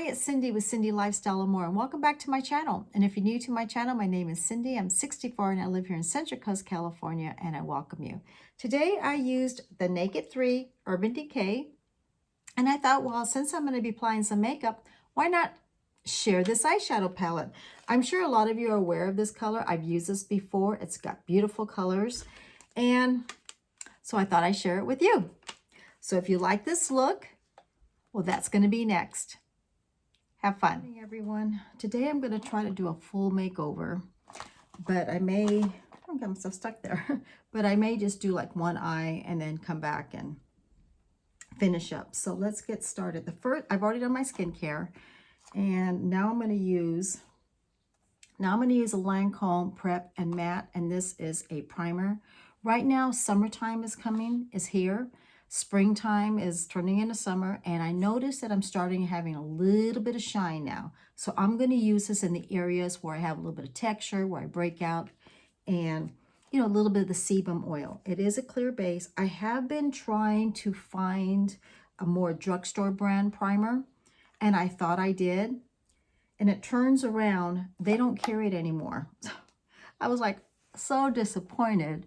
Hi, it's Cindy with Cindy Lifestyle and More, and welcome back to my channel. And if you're new to my channel, my name is Cindy. I'm 64 and I live here in Central Coast, California, and I welcome you. Today I used the Naked3 Urban Decay, and I thought, well, since I'm going to be applying some makeup, why not share this eyeshadow palette? I'm sure a lot of you are aware of this color. I've used this before. It's got beautiful colors, and so I thought I'd share it with you. So if you like this look, well, that's going to be next. Have fun. Good morning, everyone. Today I'm going to try to do a full makeover, but I may, I'm so stuck there, but I may just do like one eye and then come back and finish up. So let's get started. I've already done my skincare, and now I'm going to use a Lancome Prep and Matte, and this is a primer. Right now, summertime is here. Springtime is turning into summer, and I noticed that I'm starting having a little bit of shine now. So I'm going to use this in the areas where I have a little bit of texture, where I break out, and a little bit of the sebum oil. It is a clear base. I have been trying to find a more drugstore brand primer, and I thought I did, and it turns around, they don't carry it anymore. I was like so disappointed,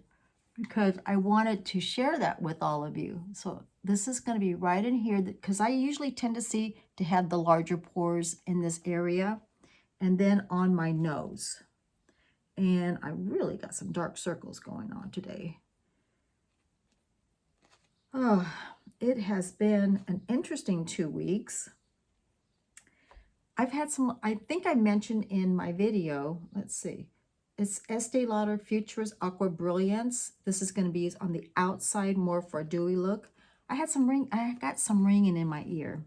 because I wanted to share that with all of you. So this is going to be right in here, because I usually tend to have the larger pores in this area and then on my nose. And I really got some dark circles going on today. Oh, it has been an interesting 2 weeks. I've had some, I think I mentioned in my video, let's see. It's EsteeLauder Futurist Aqua Brillance. This is going to be used on the outside more for a dewy look. I got some ringing in my ear.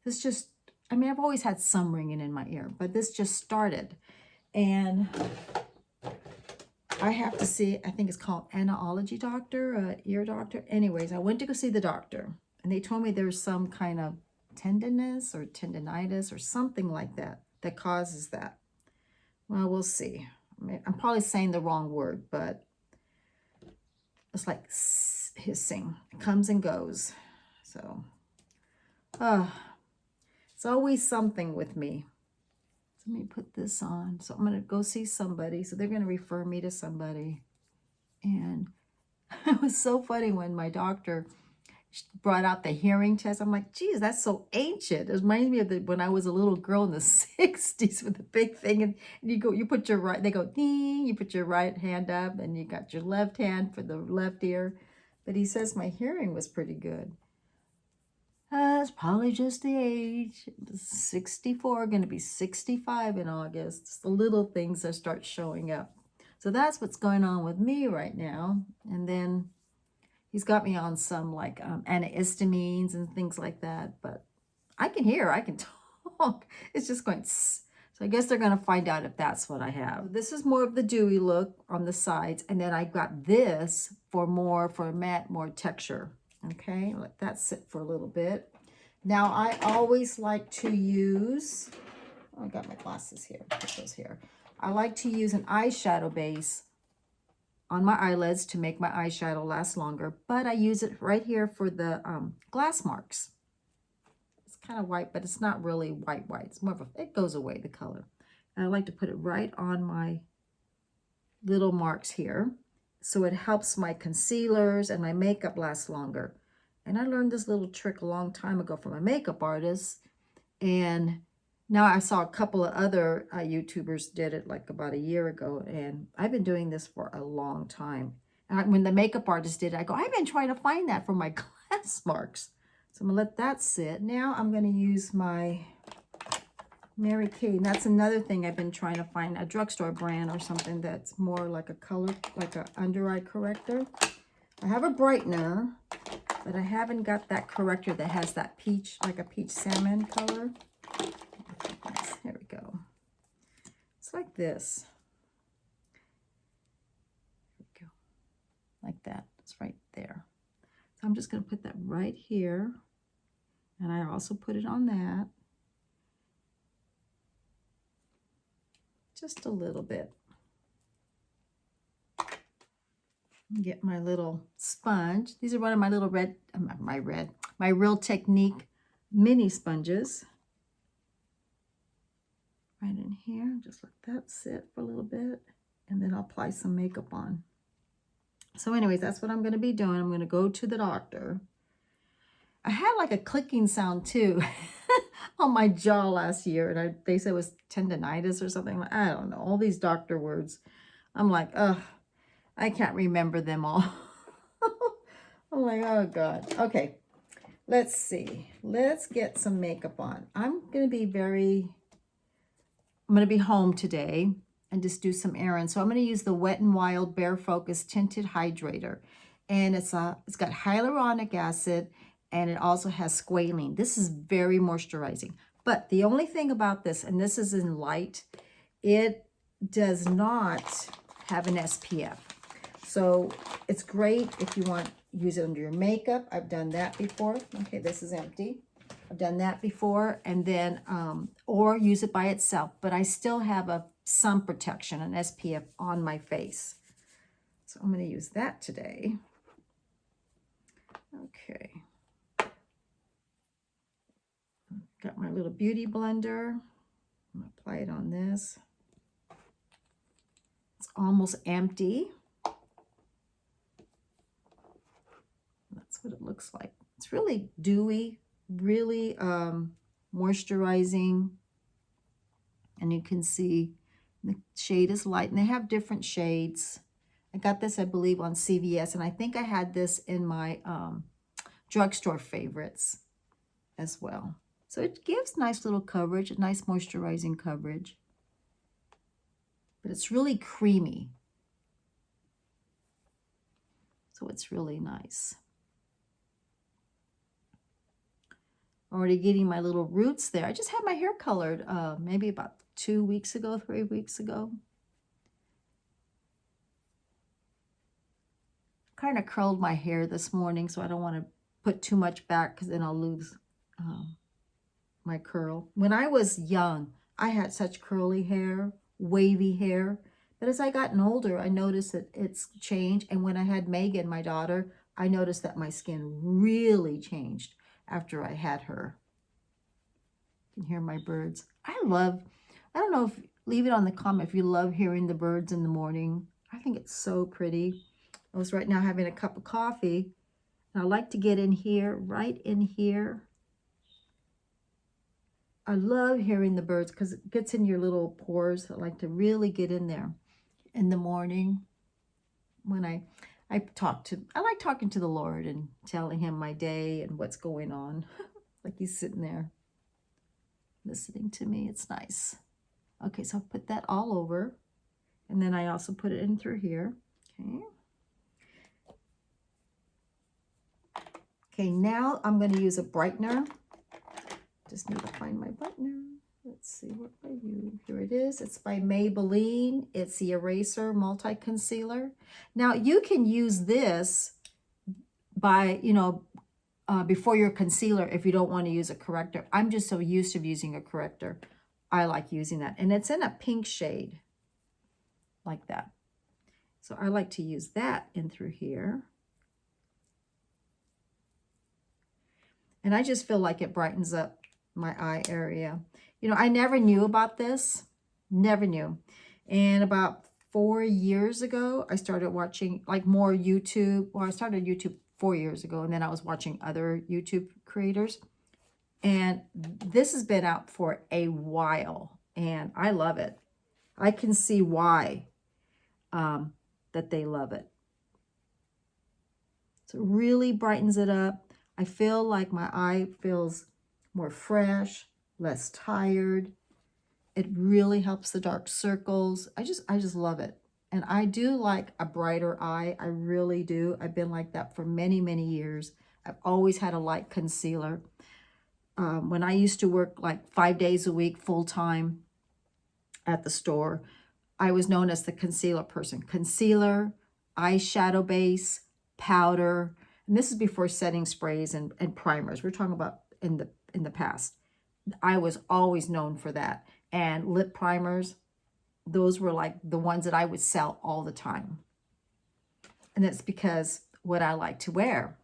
This just, I've always had some ringing in my ear, but this just started. And I have to see, I think it's called Anastasia doctor, ear doctor. Anyways, I went to go see the doctor, and they told me there's some kind of tenderness or tendinitis or something like that that causes that. Well, we'll see. I'm probably saying the wrong word, but it's like hissing. It comes and goes. So, it's always something with me. So let me put this on. So I'm going to go see somebody. So they're going to refer me to somebody. And it was so funny when my doctor brought out the hearing test. I'm like, geez, that's so ancient. It reminds me of when I was a little girl in the 60s with the big thing, and you put your right, they go ding, you put your right hand up, and you got your left hand for the left ear. But he says my hearing was pretty good. It's probably just the age. 64, going to be 65 in August. It's the little things that start showing up. So that's what's going on with me right now. And then he's got me on some like antihistamines and things like that, but I can hear, I can talk. It's just going, tss. So I guess they're going to find out if that's what I have. This is more of the dewy look on the sides, and then I got this for matte, more texture. Okay, let that sit for a little bit. Now I always like to use, oh, I got my glasses here, put those here. I like to use an eyeshadow base on my eyelids to make my eyeshadow last longer, but I use it right here for the glass marks. It's kind of white, but it's not really white. It's more of a, it goes away, the color. And I like to put it right on my little marks here, so it helps my concealers and my makeup last longer. And I learned this little trick a long time ago from a makeup artist, and now I saw a couple of other YouTubers did it like about a year ago, and I've been doing this for a long time. And when the makeup artist did it, I go, I've been trying to find that for my glass marks. So I'm gonna let that sit. Now I'm gonna use my Mary Kay. That's another thing I've been trying to find, a drugstore brand or something that's more like a color, like an under eye corrector. I have a brightener, but I haven't got that corrector that has that peach, like a peach salmon color. There we go. It's like this. There we go. Like that. It's right there. So I'm just going to put that right here. And I also put it on that. Just a little bit. Get my little sponge. These are one of my little my Real Technique mini sponges. right in here. Just let that sit for a little bit, and then I'll apply some makeup on. So anyways, that's what I'm going to be doing. I'm going to go to the doctor. I had like a clicking sound too on my jaw last year, and they said it was tendonitis or something. I don't know, all these doctor words. I'm like, ugh, I can't remember them all. I'm like, oh God. Okay, let's see. Let's get some makeup on. I'm going to be home today and just do some errands. So I'm going to use the Wet n Wild Bare Focus Tinted Hydrator. And it's got hyaluronic acid, and it also has squalene. This is very moisturizing. But the only thing about this, and this is in light, it does not have an SPF. So it's great if you want to use it under your makeup. I've done that before. Okay, this is empty. I've done that before, and then, or use it by itself, but I still have a sun protection, an SPF on my face. So I'm going to use that today. Okay. Got my little beauty blender. I'm going to apply it on this. It's almost empty. That's what it looks like. It's really dewy, really moisturizing, and you can see the shade is light, and they have different shades. I got this, I believe, on CVS, and I think I had this in my drugstore favorites as well. So it gives nice little coverage, a nice moisturizing coverage, but it's really creamy, so it's really nice. Already getting my little roots there. I just had my hair colored maybe about 2 weeks ago, 3 weeks ago. Kind of curled my hair this morning, so I don't want to put too much back because then I'll lose my curl. When I was young, I had such curly hair, wavy hair, but as I gotten older, I noticed that it's changed. And when I had Megan, my daughter, I noticed that my skin really changed after I had her. You can hear my birds. I don't know if, leave it on the comment if you love hearing the birds in the morning. I think it's so pretty. I was right now having a cup of coffee, and I like to get in here, right in here. I love hearing the birds because it gets in your little pores. I like to really get in there in the morning when I like talking to the Lord and telling him my day and what's going on. Like he's sitting there listening to me. It's nice. Okay, so I'll put that all over. And then I also put it in through here. Okay. Okay, now I'm going to use a brightener. Just need to find my brightener. Let's see, what by you? Here it is. It's by Maybelline. It's the Eraser Multi-Concealer. Now, you can use this by, before your concealer if you don't want to use a corrector. I'm just so used to using a corrector. I like using that. And it's in a pink shade, like that. So I like to use that in through here. And I just feel like it brightens up my eye area. I never knew about this. Never knew. And about 4 years ago, I started watching like more YouTube. Well, I started YouTube 4 years ago, and then I was watching other YouTube creators. And this has been out for a while, and I love it. I can see why that they love it. So it really brightens it up. I feel like my eye feels more fresh, less tired. It really helps the dark circles. I just love it. And I do like a brighter eye. I really do. I've been like that for many, many years. I've always had a light concealer. When I used to work like 5 days a week full time at the store, I was known as the concealer person. Concealer, eyeshadow base, powder, and this is before setting sprays and primers. We're talking about in the past. I was always known for that. And lip primers, those were like the ones that I would sell all the time. And that's because what I like to wear,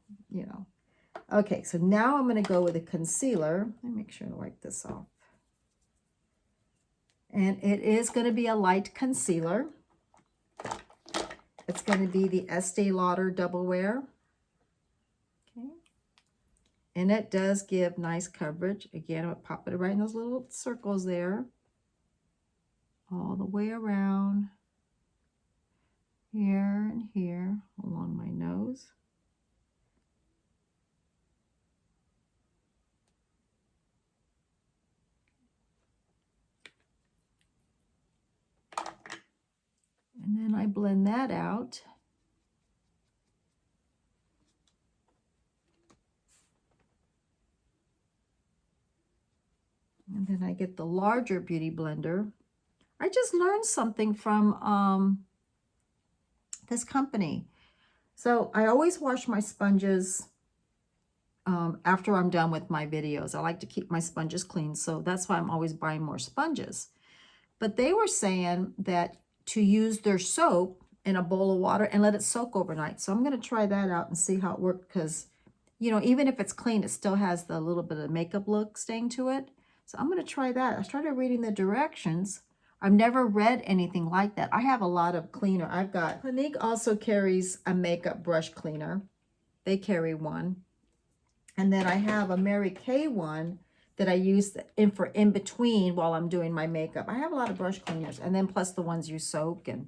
Okay, so now I'm going to go with a concealer. Let me make sure I wipe this off. And it is going to be a light concealer. It's going to be the EsteeLauder Double Wear. Okay. And it does give nice coverage. Again, I'll pop it right in those little circles there. All the way around. Here and here along my nose. And then I blend that out. And then I get the larger beauty blender. I just learned something from this company. So I always wash my sponges after I'm done with my videos. I like to keep my sponges clean, so that's why I'm always buying more sponges. But they were saying that to use their soap in a bowl of water and let it soak overnight. So I'm going to try that out and see how it works, because, you know, even if it's clean, it still has the little bit of makeup look staying to it. So I'm going to try that. I started reading the directions. I've never read anything like that. I have a lot of cleaner. I've got, Clinique also carries a makeup brush cleaner. They carry one. And then I have a Mary Kay one that I use for in between while I'm doing my makeup. I have a lot of brush cleaners, and then plus the ones you soak and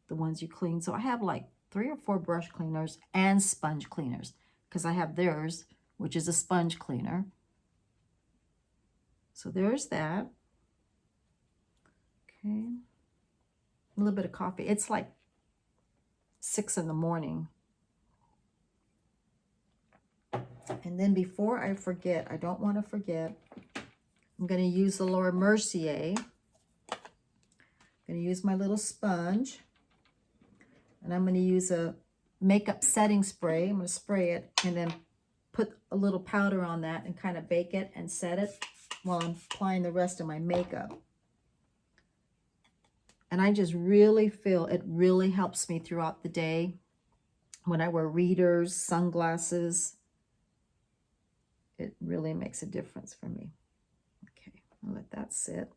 the ones you clean. So I have like 3 or 4 brush cleaners and sponge cleaners, because I have theirs, which is a sponge cleaner. So there's that. Okay. A little bit of coffee. It's like 6 in the morning. And then before I forget, I don't want to forget, I'm going to use the Laura Mercier. I'm going to use my little sponge. And I'm going to use a makeup setting spray. I'm going to spray it and then put a little powder on that and kind of bake it and set it while I'm applying the rest of my makeup. And I just really feel it really helps me throughout the day. When I wear readers, sunglasses, it really makes a difference for me. Okay, I'll let that sit.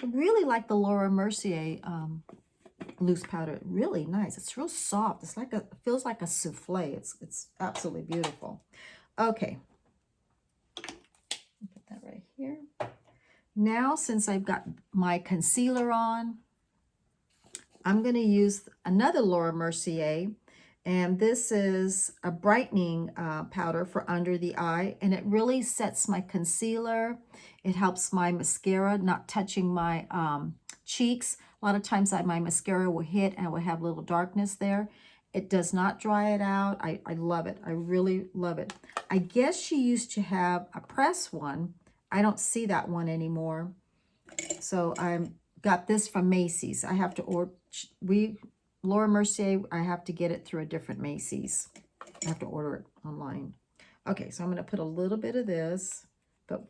I really like the Laura Mercier loose powder. Really nice. It's real soft. It's like it feels like a souffle. It's absolutely beautiful. Okay, put that right here. Now, since I've got my concealer on, I'm going to use another Laura Mercier. And this is a brightening powder for under the eye. And it really sets my concealer. It helps my mascara not touching my cheeks. A lot of times my mascara will hit and will have a little darkness there. It does not dry it out. I love it. I really love it. I guess she used to have a press one. I don't see that one anymore. So I got this from Macy's. I have to order... Laura Mercier, I have to get it through a different Macy's. I have to order it online. Okay, so I'm going to put a little bit of this, but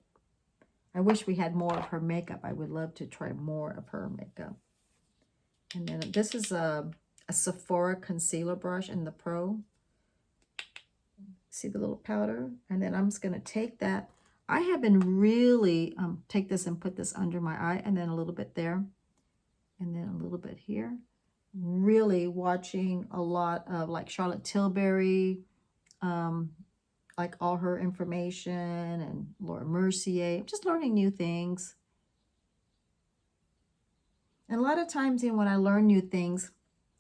I wish we had more of her makeup. I would love to try more of her makeup. And then this is a Sephora concealer brush in the Pro. See the little powder? And then I'm just going to take that. I have been really, take this and put this under my eye, and then a little bit there, and then a little bit here. Really watching a lot of like Charlotte Tilbury, like all her information, and Laura Mercier, just learning new things. And a lot of times, you know, when I learn new things,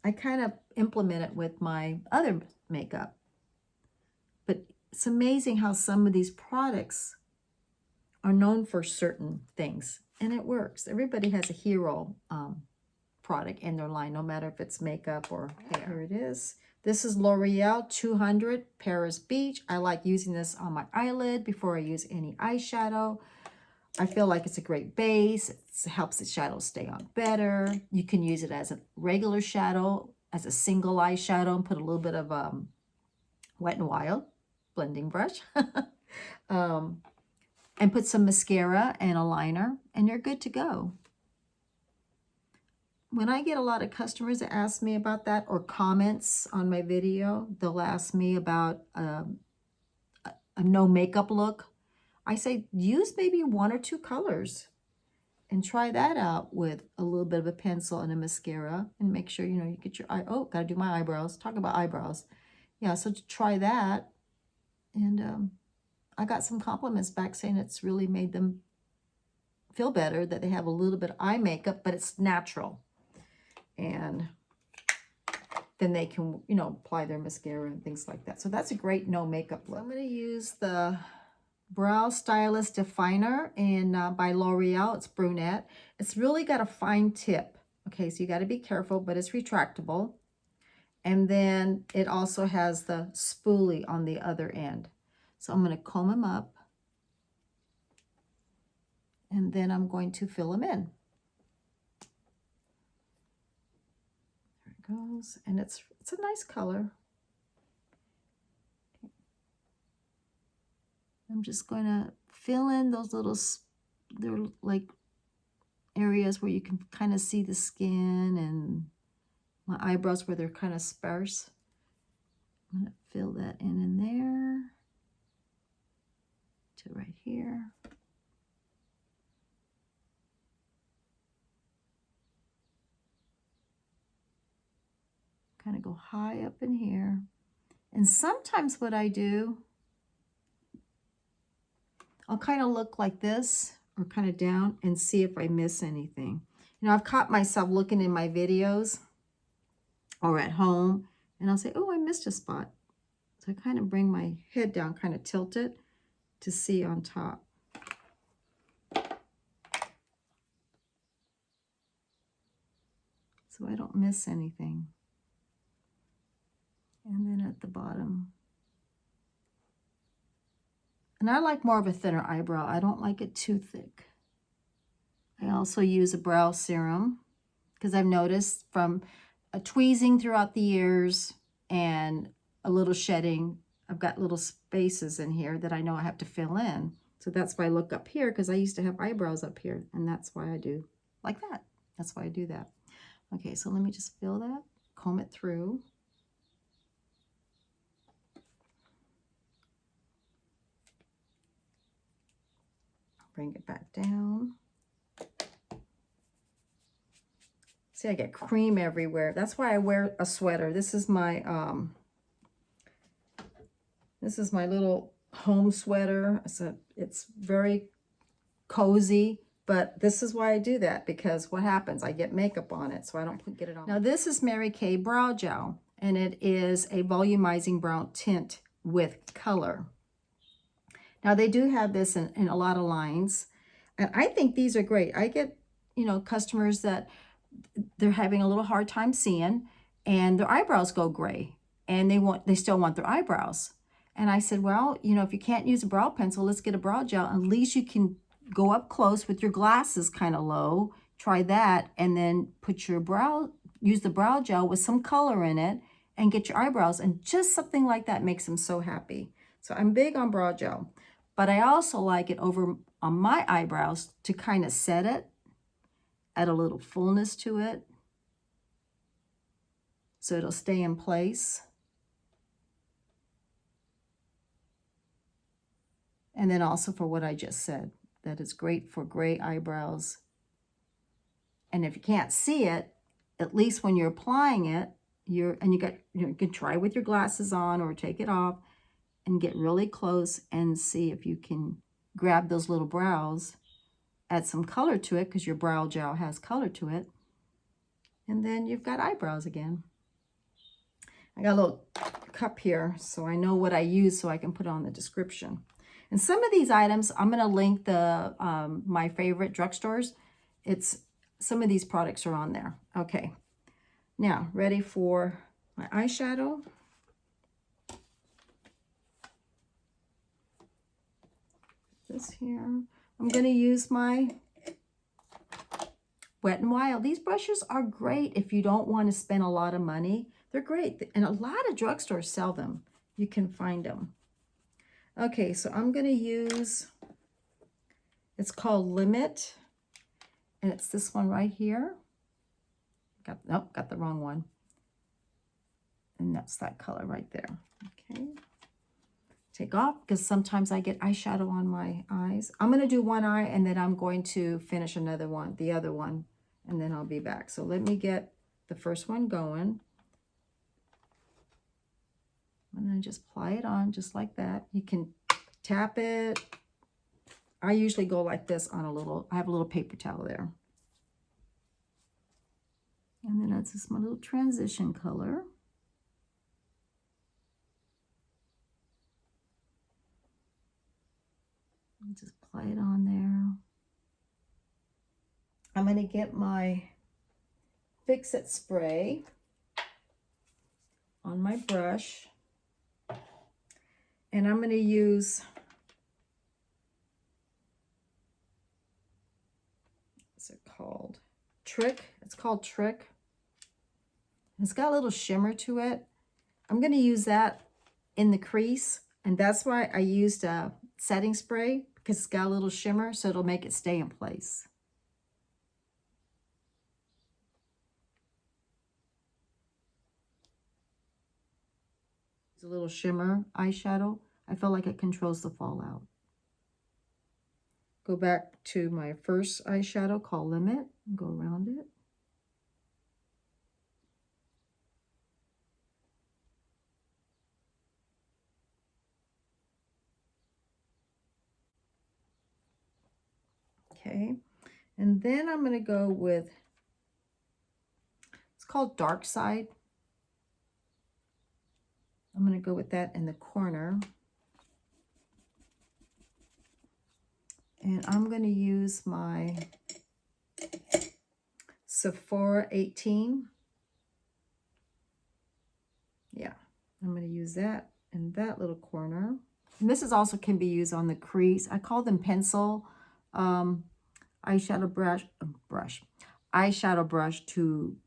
I kind of implement it with my other makeup. But it's amazing how some of these products are known for certain things, and it works. Everybody has a hero product in their line, no matter if it's makeup or hair. Here it is. This is L'Oreal 200 Paris Beach. I like using this on my eyelid before I use any eyeshadow. I feel like it's a great base. It helps the shadow stay on better. You can use it as a regular shadow, as a single eyeshadow, and put a little bit of Wet n Wild blending brush. And put some mascara and a liner, and you're good to go. When I get a lot of customers that ask me about that, or comments on my video, they'll ask me about a no makeup look. I say use maybe 1 or 2 colors. And try that out with a little bit of a pencil and a mascara. And make sure, you know, you get your eye. Oh, got to do my eyebrows. Talk about eyebrows. Yeah, so try that. And I got some compliments back saying it's really made them feel better, that they have a little bit of eye makeup, but it's natural. And then they can, you know, apply their mascara and things like that. So that's a great no makeup look. I'm going to use the Brow Stylist Definer by L'Oreal. It's Brunette. It's really got a fine tip. Okay, so you got to be careful, but it's retractable. And then it also has the spoolie on the other end. So I'm going to comb them up. And then I'm going to fill them in. There it goes. And it's a nice color. Okay. I'm just going to fill in those little, they're like areas where you can kind of see the skin, and my eyebrows where they're kind of sparse. I'm going to fill that in there to right here. Kind of go high up in here. And sometimes what I do, I'll kind of look like this or kind of down and see if I miss anything. You know, I've caught myself looking in my videos or at home, and I'll say, oh, I missed a spot. So I kind of bring my head down, kind of tilt it to see on top. So I don't miss anything. And then at the bottom. And I like more of a thinner eyebrow. I don't like it too thick. I also use a brow serum because I've noticed from a tweezing throughout the years and a little shedding, I've got little spaces in here that I know I have to fill in. So that's why I look up here, because I used to have eyebrows up here, and that's why I do like that. That's why I do that. Okay, so let me just fill that, comb it through. Bring it back down. See, I get cream everywhere. That's why I wear a sweater. This is my little home sweater. So it's very cozy, but this is why I do that, because what happens? I get makeup on it, so I don't get it on. Now this is Mary Kay Brow Gel, and it is a volumizing brow tint with color. Now they do have this in a lot of lines, and I think these are great. I get, you know, customers that they're having a little hard time seeing, and their eyebrows go gray, and they still want their eyebrows. And I said, well, you know, if you can't use a brow pencil, let's get a brow gel. At least you can go up close with your glasses kind of low. Try that, and then put your use the brow gel with some color in it, and get your eyebrows. And just something like that makes them so happy. So I'm big on brow gel, but I also like it over on my eyebrows to kind of set it, add a little fullness to it, so it'll stay in place. And then also for what I just said, that is great for gray eyebrows. And if you can't see it, at least when you're applying it, you can try with your glasses on or take it off and get really close and see if you can grab those little brows, add some color to it because your brow gel has color to it, and then you've got eyebrows again. I got a little cup here so I know what I use so I can put it on the description. And some of these items, I'm going to link the my favorite drugstores. Some of these products are on there. Okay, now ready for my eyeshadow. This here. I'm going to use my Wet n Wild. These brushes are great if you don't want to spend a lot of money. They're great, and a lot of drugstores sell them. You can find them. Okay, so I'm going to use, it's called Limit, and it's this one right here. Got the wrong one. And that's that color right there. Okay. take off because sometimes I get eyeshadow on my eyes. I'm going to do one eye and then I'm going to finish another one, the other one, and then I'll be back. So let me get the first one going. And then just apply it on just like that. You can tap it. I usually go like this on a little, I have a little paper towel there. And then that's just my little transition color. Just apply it on there. I'm going to get my Fix-It spray on my brush. And I'm going to use, what's it called? Trick. It's called Trick. It's got a little shimmer to it. I'm going to use that in the crease. And that's why I used a setting spray, because it's got a little shimmer, so it'll make it stay in place. It's a little shimmer eyeshadow. I feel like it controls the fallout. Go back to my first eyeshadow called Limit and go around it. Okay, and then I'm going to go with, it's called Dark Side. I'm going to go with that in the corner. And I'm going to use my Sephora 18. Yeah, I'm going to use that in that little corner. And this is also can be used on the crease. I call them pencil eyeshadow brush to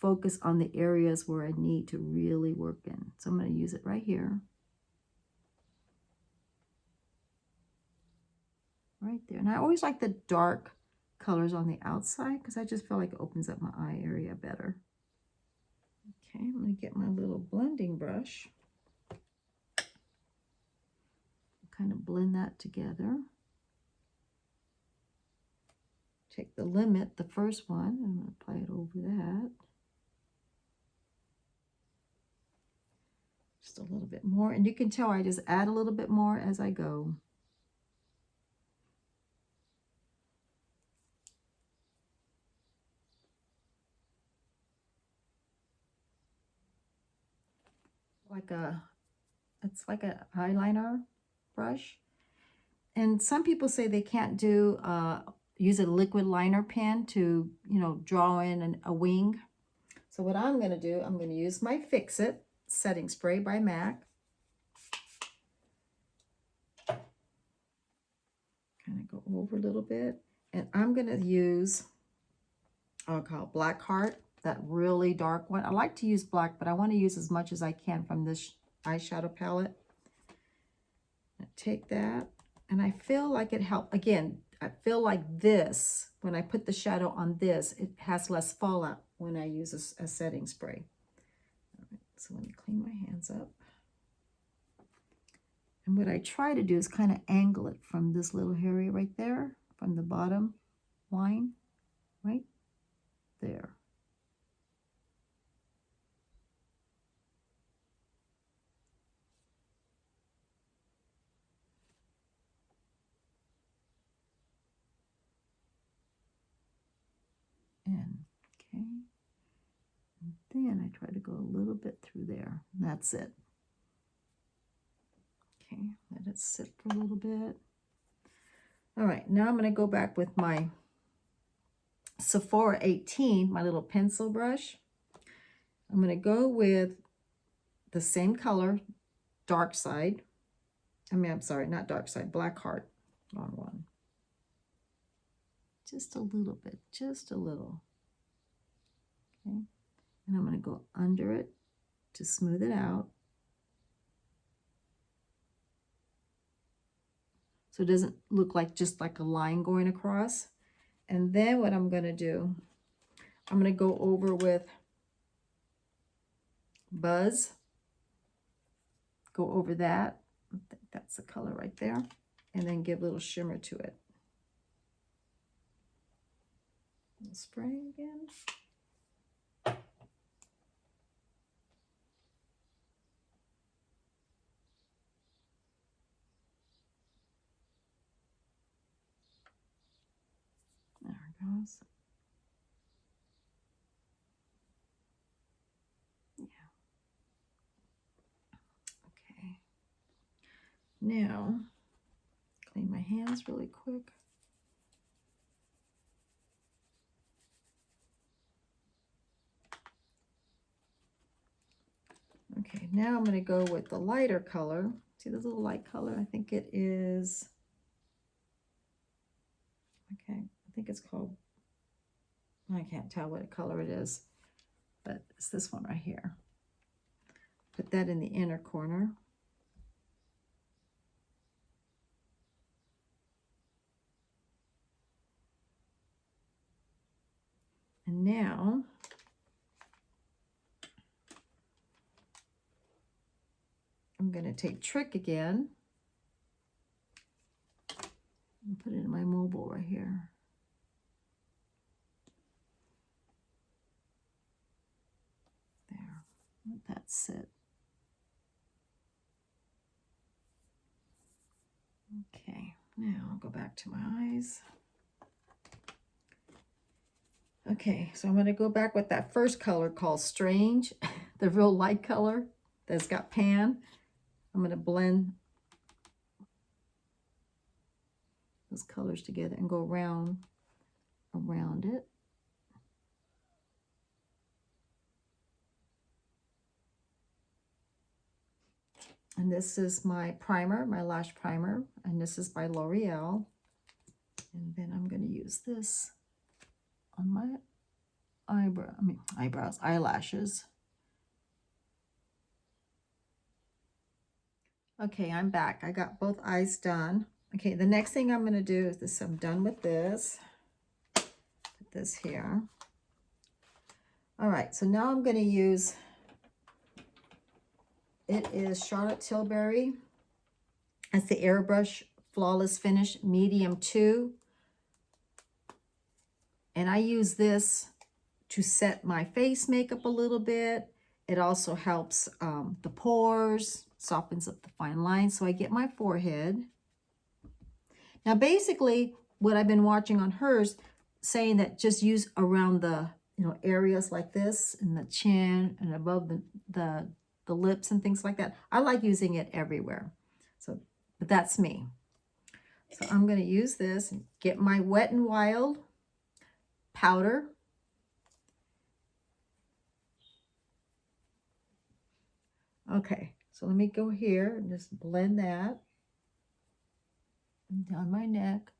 focus on the areas where I need to really work in. So I'm going to use it right here. Right there. And I always like the dark colors on the outside because I just feel like it opens up my eye area better. Okay, I'm going to get my little blending brush. Kind of blend that together. Take the Limit, the first one, and I'm going to apply it over that. Just a little bit more. And you can tell I just add a little bit more as I go. It's like a eyeliner brush. And some people say they can't do use a liquid liner pen to, draw in a wing. So what I'm going to do, I'm going to use my Fix-It setting spray by MAC. Kind of go over a little bit. And I'm going to use, I'll call it Black Heart, that really dark one. I like to use black, but I want to use as much as I can from this eyeshadow palette. I take that, and I feel like it helped. Again, I feel like this, when I put the shadow on this, it has less fallout when I use a setting spray. All right, so let me clean my hands up. And what I try to do is kind of angle it from this little area right there, from the bottom line, right there. Okay, and then I try to go a little bit through there. And that's it. Okay, let it sit for a little bit. All right, now I'm going to go back with my Sephora 18, my little pencil brush. I'm going to go with the same color, Dark Side. I'm sorry, not Dark Side, Black Heart, wrong one. Just a little bit, just a little. Okay, and I'm going to go under it to smooth it out. So it doesn't look like just like a line going across. And then what I'm going to do, I'm going to go over with Buzz. Go over that. That's the color right there. And then give a little shimmer to it. Spray again. There it goes. Yeah. Okay. Now, clean my hands really quick. Okay, now I'm going to go with the lighter color. See the little light color? I think it is, okay, I think it's called, I can't tell what color it is, but it's this one right here. Put that in the inner corner. And now, I'm going to take Trick again and put it in my mobile right here. There, let that sit. Okay, now I'll go back to my eyes. Okay, so I'm going to go back with that first color called Strange, the real light color that's got pan. I'm going to blend those colors together and go around it. And this is my primer, my lash primer, and this is by L'Oreal. And then I'm going to use this on my eyelashes. Okay, I'm back. I got both eyes done. Okay, the next thing I'm going to do is this. I'm done with this. Put this here. All right, so now I'm going to use, it is Charlotte Tilbury. It's the Airbrush Flawless Finish Medium 2. And I use this to set my face makeup a little bit. It also helps the pores, softens up the fine lines. So I get my forehead. Now basically what I've been watching on hers, saying that just use around the areas like this, and the chin and above the lips and things like that. I like using it everywhere. So, but that's me. So I'm going to use this and get my Wet n Wild powder. Okay, so let me go here and just blend that down my neck.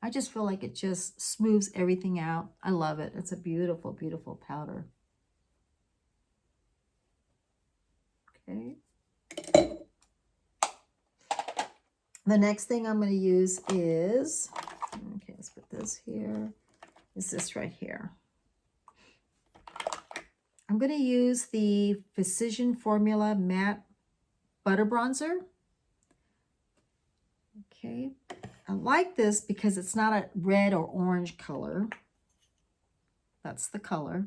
I just feel like it just smooths everything out. I love it. It's a beautiful, beautiful powder. Okay. The next thing I'm going to use is, okay, let's put this here, is this right here. I'm going to use the Precision Formula Matte Butter Bronzer. Okay, I like this because it's not a red or orange color. That's the color.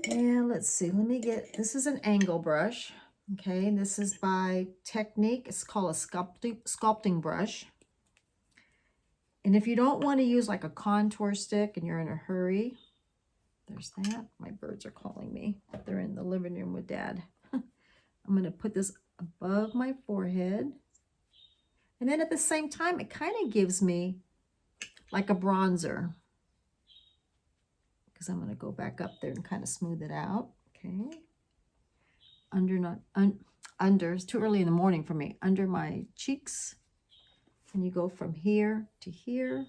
And let's see, let me get, this is an angle brush. Okay, and this is by Technique. It's called a sculpting brush. And if you don't want to use like a contour stick and you're in a hurry, there's that. My birds are calling me. They're in the living room with Dad. I'm going to put this above my forehead. And then at the same time, it kind of gives me like a bronzer. Because I'm going to go back up there and kind of smooth it out. Okay. Under, it's too early in the morning for me. Under my cheeks. And you go from here to here.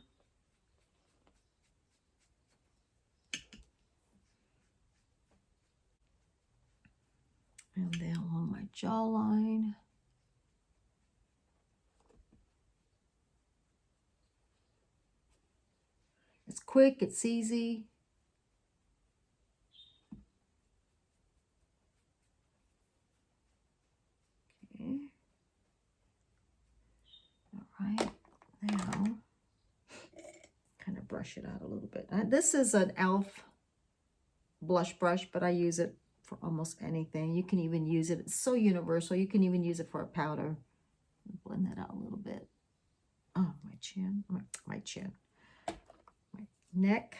And then along my jawline. It's quick, it's easy. Okay. brush it out a little bit. This is an e.l.f. blush brush, but I use it for almost anything. You can even use it. It's so universal. You can even use it for a powder. Blend that out a little bit. Oh, my chin. My chin. My neck.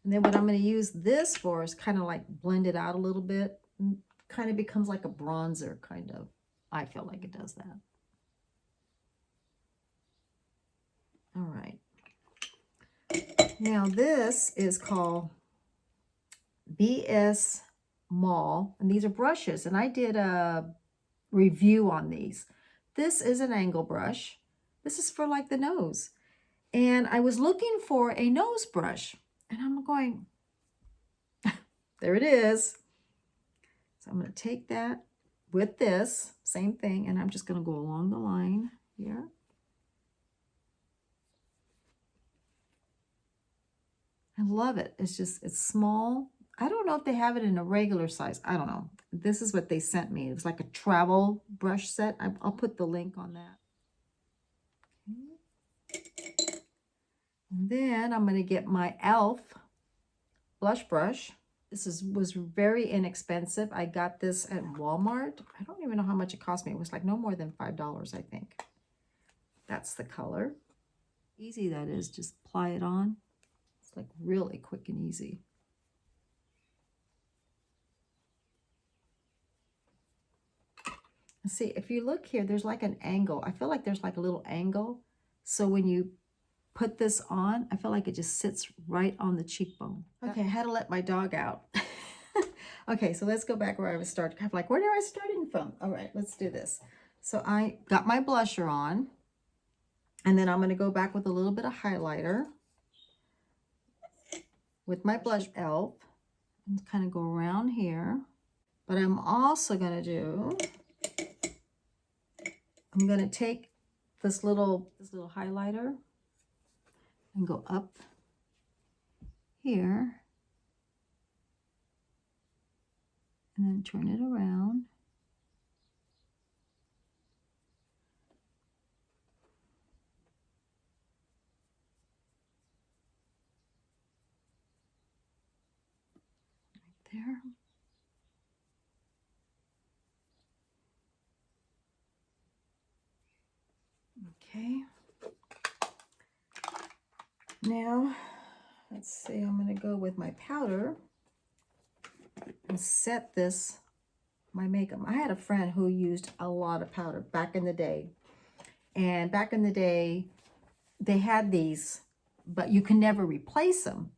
And then what I'm going to use this for is kind of like blend it out a little bit. Kind of becomes like a bronzer, kind of. I feel like it does that. All right. Now this is called BS Mall, and these are brushes, and I did a review on these. This is an angle brush. This is for like the nose. And I was looking for a nose brush, and I'm going, there it is. So I'm going to take that with this, same thing, and I'm just going to go along the line here. I love it. It's just, it's small. I don't know if they have it in a regular size. I don't know. This is what they sent me. It was like a travel brush set. I'll put the link on that. Okay. And then I'm going to get my e.l.f. blush brush. This was very inexpensive. I got this at Walmart. I don't even know how much it cost me. It was like no more than $5, I think. That's the color. Easy that is. Just apply it on. It's like really quick and easy. See, if you look here, there's like an angle. I feel like there's like a little angle. So when you put this on, I feel like it just sits right on the cheekbone. Okay, I had to let my dog out. Okay, so let's go back where I was starting. I'm like, where did I start from? All right, let's do this. So I got my blusher on, and then I'm going to go back with a little bit of highlighter with my blush e.l.f. and kind of go around here. But I'm also going to do, I'm going to take this little highlighter and go up here and then turn it around. Right there. Okay. Now, let's see, I'm going to go with my powder and set this, my makeup. I had a friend who used a lot of powder back in the day. And back in the day, they had these, but you can never replace them.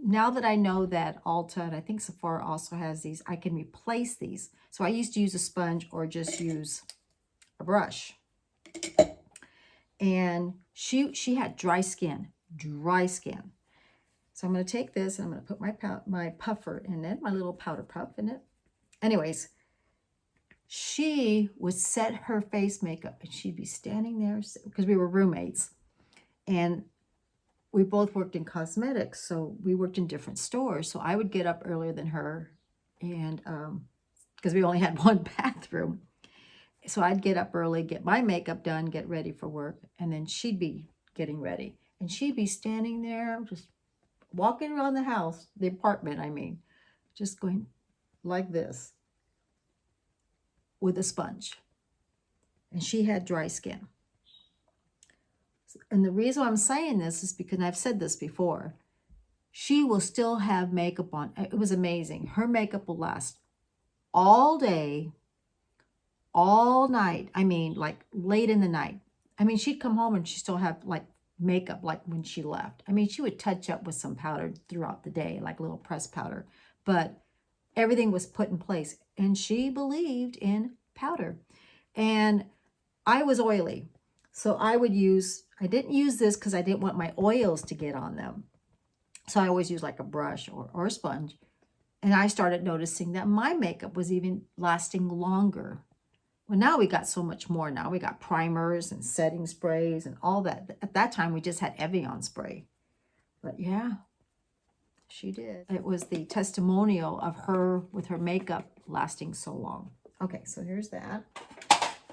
Now that I know that Ulta, and I think Sephora also has these, I can replace these. So I used to use a sponge or just use a brush. And she had dry skin. So I'm going to take this and I'm going to put my puffer in it, my little powder puff in it. Anyways, she would set her face makeup and she'd be standing there because we were roommates and we both worked in cosmetics. So we worked in different stores. So I would get up earlier than her and because we only had one bathroom. So I'd get up early, get my makeup done, get ready for work, and then she'd be getting ready. And she'd be standing there, just walking around the house, the apartment, I mean, just going like this with a sponge. And she had dry skin. And the reason I'm saying this is because I've said this before. She will still have makeup on. It was amazing. Her makeup will last all day, all night. I mean, like late in the night. I mean, she'd come home and she'd still have like makeup like when she left. I mean, she would touch up with some powder throughout the day, like little pressed powder, but everything was put in place. And she believed in powder. And I was oily. So I didn't use this because I didn't want my oils to get on them. So I always use like a brush or a sponge. And I started noticing that my makeup was even lasting longer. Well, now we got so much more now. We got primers and setting sprays and all that. At that time, we just had Evian spray. But yeah, she did. It was the testimonial of her with her makeup lasting so long. Okay, so here's that.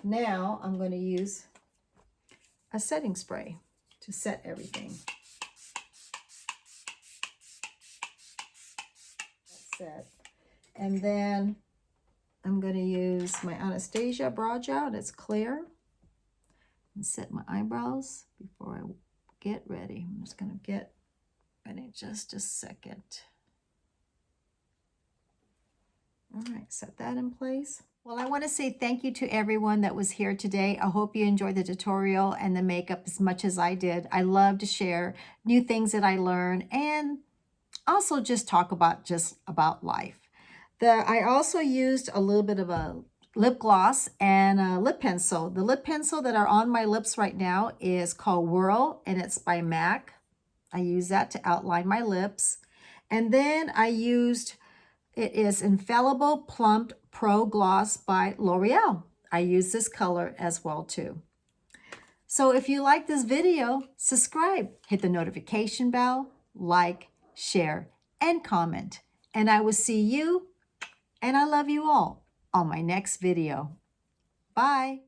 Now I'm going to use a setting spray to set everything. That's set. And then I'm going to use my Anastasia brow gel, and it's clear. And set my eyebrows before I get ready. I'm just going to get ready just a second. All right, set that in place. Well, I want to say thank you to everyone that was here today. I hope you enjoyed the tutorial and the makeup as much as I did. I love to share new things that I learn and also just talk about life. I also used a little bit of a lip gloss and a lip pencil. The lip pencil that are on my lips right now is called Whirl, and it's by MAC. I use that to outline my lips. And then I used, it is Infallible Plump Pro Gloss by L'Oreal. I use this color as well too. So if you like this video, subscribe, hit the notification bell, like, share, and comment. And I will see you, and I love you all, on my next video. Bye.